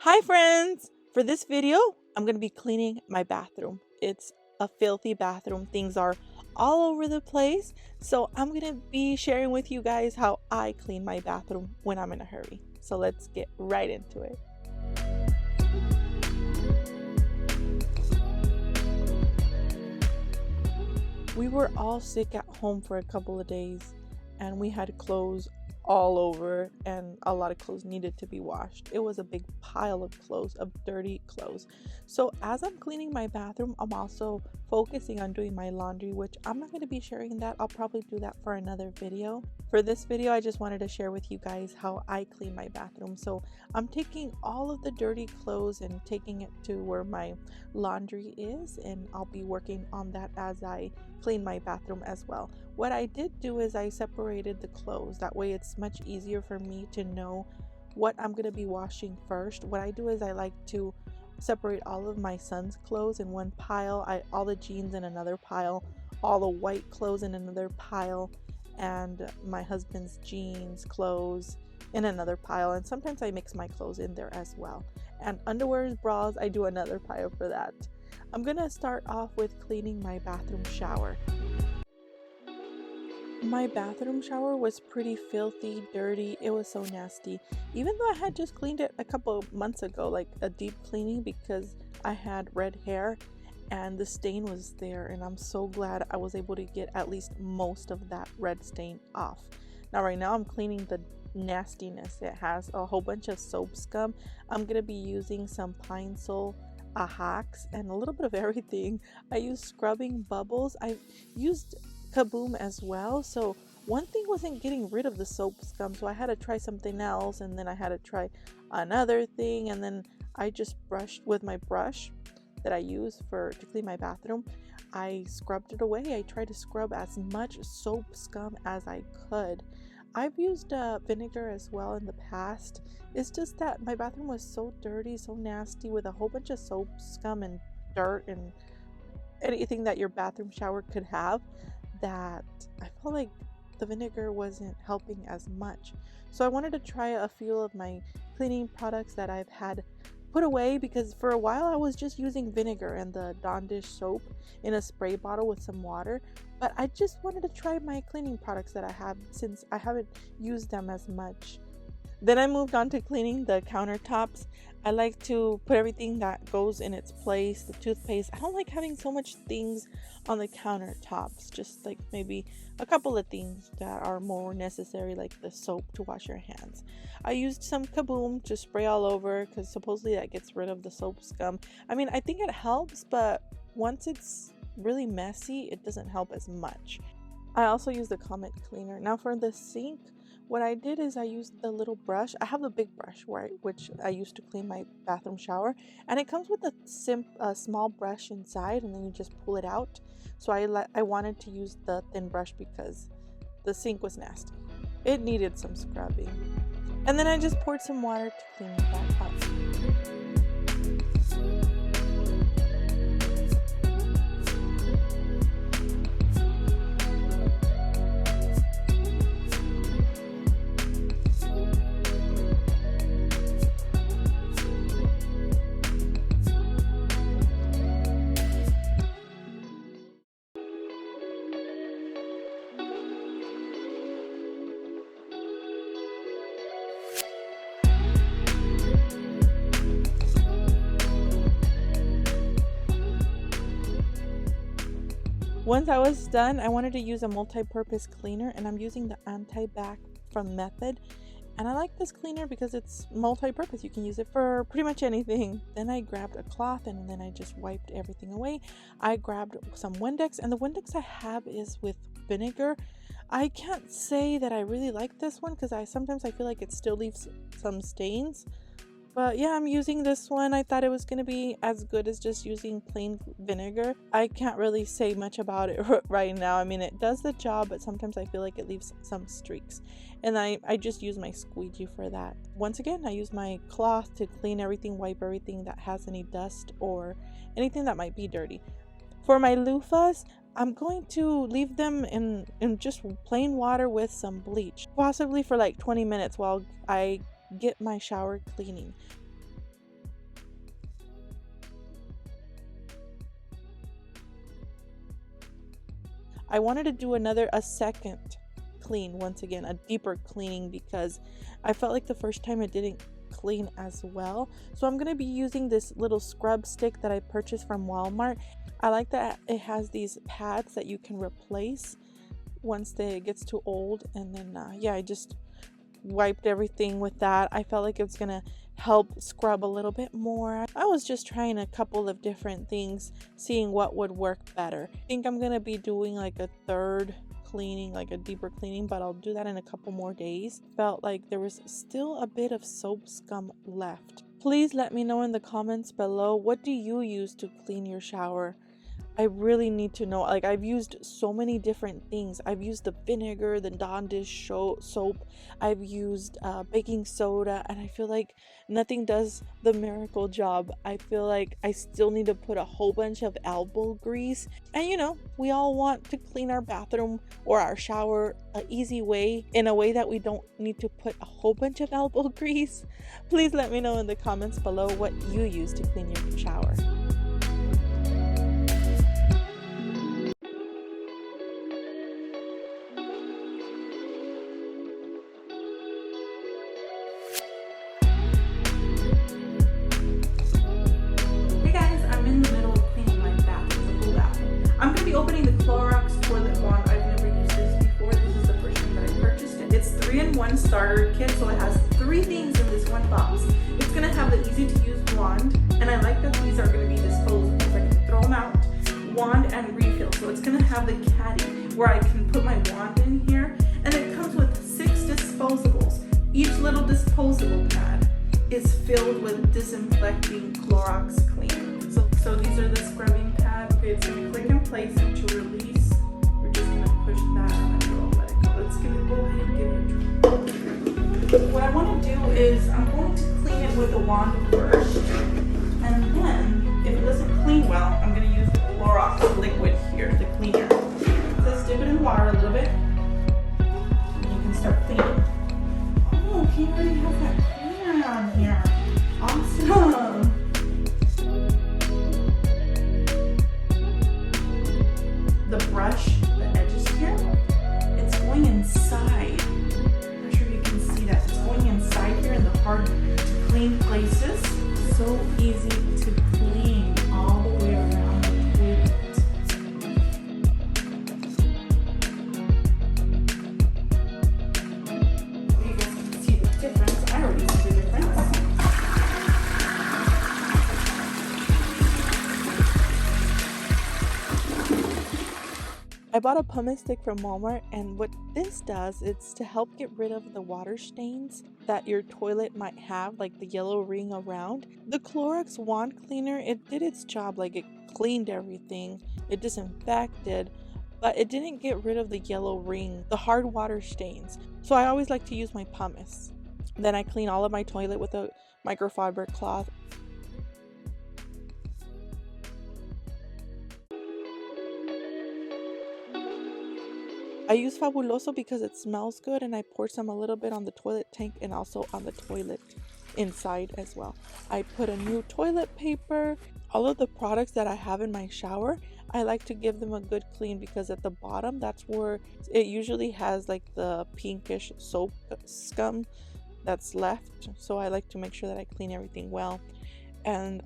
Hi friends! For this video, I'm going to be cleaning my bathroom. It's a filthy bathroom. Things are all over the place. So I'm going to be sharing with you guys how I clean my bathroom when I'm in a hurry. So let's get right into it. We were all sick at home for a couple of days and we had clothes all over and a lot of clothes needed to be washed. It was a big pile of clothes, of dirty clothes. So as I'm cleaning my bathroom, I'm also focusing on doing my laundry, which I'm not going to be sharing that. I'll probably do that for another video. For this video, I just wanted to share with you guys how I clean my bathroom. So I'm taking all of the dirty clothes and taking it to where my laundry is, and I'll be working on that as I clean my bathroom as well. What I did do is I separated the clothes. That way it's much easier for me to know what I'm going to be washing first. What I do is I like to separate all of my son's clothes in one pile, all the jeans in another pile, all the white clothes in another pile, and my husband's jeans, clothes in another pile. And sometimes I mix my clothes in there as well. And underwear, bras, I do another pile for that. I'm gonna start off with cleaning my bathroom shower. My bathroom shower was pretty filthy, dirty. It was so nasty. Even though I had just cleaned it a couple of months ago, like a deep cleaning, because I had red hair and the stain was there, and I'm so glad I was able to get at least most of that red stain off. Now right now I'm cleaning the nastiness. It has a whole bunch of soap scum. I'm gonna be using some Pine Sol hacks and a little bit of everything. I used scrubbing bubbles. I used Kaboom as well. So one thing wasn't getting rid of the soap scum, so I had to try something else, and then I had to try another thing, and then I just brushed with my brush that I use to clean my bathroom. I scrubbed it away. I tried to scrub as much soap scum as I could. I've used vinegar as well in the past. It's just that my bathroom was so dirty, so nasty, with a whole bunch of soap scum and dirt and anything that your bathroom shower could have, that I felt like the vinegar wasn't helping as much. So I wanted to try a few of my cleaning products that I've had put away, because for a while I was just using vinegar and the Dawn dish soap in a spray bottle with some water, but I just wanted to try my cleaning products that I have, since I haven't used them as much. Then I moved on to cleaning the countertops. I like to put everything that goes in its place. The toothpaste. I don't like having so much things on the countertops. Just like maybe a couple of things that are more necessary, like the soap to wash your hands. I used some Kaboom to spray all over, because supposedly that gets rid of the soap scum. I mean, I think it helps, but once it's really messy, it doesn't help as much. I also use the Comet cleaner. Now for the sink, what I did is I used the little brush. I have the big brush, which I used to clean my bathroom shower, and it comes with a small brush inside, and then you just pull it out. So I wanted to use the thin brush because the sink was nasty. It needed some scrubbing. And then I just poured some water to clean it back up. Once I was done, I wanted to use a multi-purpose cleaner, and I'm using the anti-bac from Method. And I like this cleaner because it's multi-purpose. You can use it for pretty much anything. Then I grabbed a cloth, and then I just wiped everything away. I grabbed some Windex, and the Windex I have is with vinegar. I can't say that I really like this one, because sometimes I feel like it still leaves some stains. But yeah, I'm using this one. I thought it was going to be as good as just using plain vinegar. I can't really say much about it right now. I mean, it does the job, but sometimes I feel like it leaves some streaks. And I just use my squeegee for that. Once again, I use my cloth to clean everything, wipe everything that has any dust or anything that might be dirty. For my loofahs, I'm going to leave them in just plain water with some bleach, possibly for like 20 minutes while I get my shower cleaning. I wanted to do a second clean, once again, a deeper cleaning, because I felt like the first time it didn't clean as well. So I'm going to be using this little scrub stick that I purchased from Walmart. I like that it has these pads that you can replace once it gets too old. And then yeah, I just wiped everything with that. I felt like it was gonna help scrub a little bit more. I was just trying a couple of different things, seeing what would work better. I think I'm gonna be doing like a third cleaning, like a deeper cleaning, but I'll do that in a couple more days. Felt like there was still a bit of soap scum left. Please let me know in the comments below, what do you use to clean your shower? I really need to know. Like, I've used so many different things. I've used the vinegar, the Dawn dish soap, I've used baking soda, and I feel like nothing does the miracle job. I feel like I still need to put a whole bunch of elbow grease. And you know, we all want to clean our bathroom or our shower an easy way, in a way that we don't need to put a whole bunch of elbow grease. Please let me know in the comments below what you use to clean your shower. I'm going to be opening the Clorox toilet wand. I've never used this before. This is the first time that I purchased it. It's 3-in-1 starter kit, so it has 3 things in this one box. It's going to have the easy to use wand, and I like that these are going to be disposable, so I can throw them out, wand and refill. So it's going to have the caddy where I can put my wand in here, and it comes with 6 disposables. Each little disposable pad is filled with disinfecting Clorox cleaner. So these are the scrubbing pads. Okay, it's going to click in place, and to release, we're just going to push that and then we'll let it go. Let's go ahead and give it a try. What I want to do is I'm going to clean it with the wand first, and then if it doesn't clean well, I'm going to use the Clorox liquid here, the cleaner. Let's dip it in water a little bit, and you can start cleaning. Oh, he already has that cleaner on here. Awesome. The brush, the edges here, it's going inside. I'm not sure if you can see that. It's going inside here in the hard to clean places. So easy to clean all the way around the toilet. You guys can see the difference. I already see the difference. I bought a pumice stick from Walmart, and what this does, it's to help get rid of the water stains that your toilet might have, like the yellow ring around. The Clorox wand cleaner, it did its job, like it cleaned everything, it disinfected, but it didn't get rid of the yellow ring, the hard water stains. So I always like to use my pumice. Then I clean all of my toilet with a microfiber cloth. I use Fabuloso because it smells good, and I pour some a little bit on the toilet tank and also on the toilet inside as well. I put a new toilet paper. All of the products that I have in my shower, I like to give them a good clean, because at the bottom, that's where it usually has like the pinkish soap scum that's left. So I like to make sure that I clean everything well. And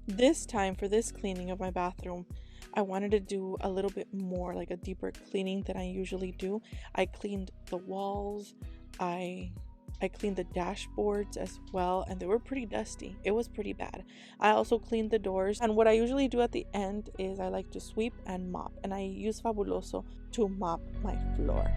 this time, for this cleaning of my bathroom, I wanted to do a little bit more, like a deeper cleaning than I usually do. I cleaned the walls, I cleaned the dashboards as well, and they were pretty dusty. It was pretty bad. I also cleaned the doors, and what I usually do at the end is I like to sweep and mop, and I use Fabuloso to mop my floor.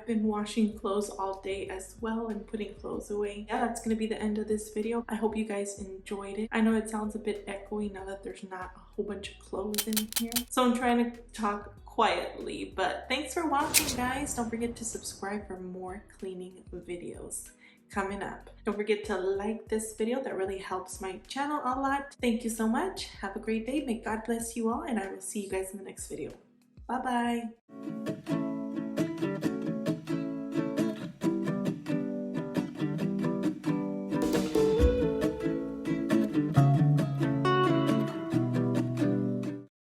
been washing clothes all day as well and putting clothes away. Yeah, that's gonna be the end of this video. I hope you guys enjoyed it. I know it sounds a bit echoey now that there's not a whole bunch of clothes in here, so I'm trying to talk quietly, but thanks for watching, guys. Don't forget to subscribe for more cleaning videos coming up. Don't forget to like this video. That really helps my channel a lot. Thank you so much. Have a great day. May God bless you all, and I will see you guys in the next video. Bye bye.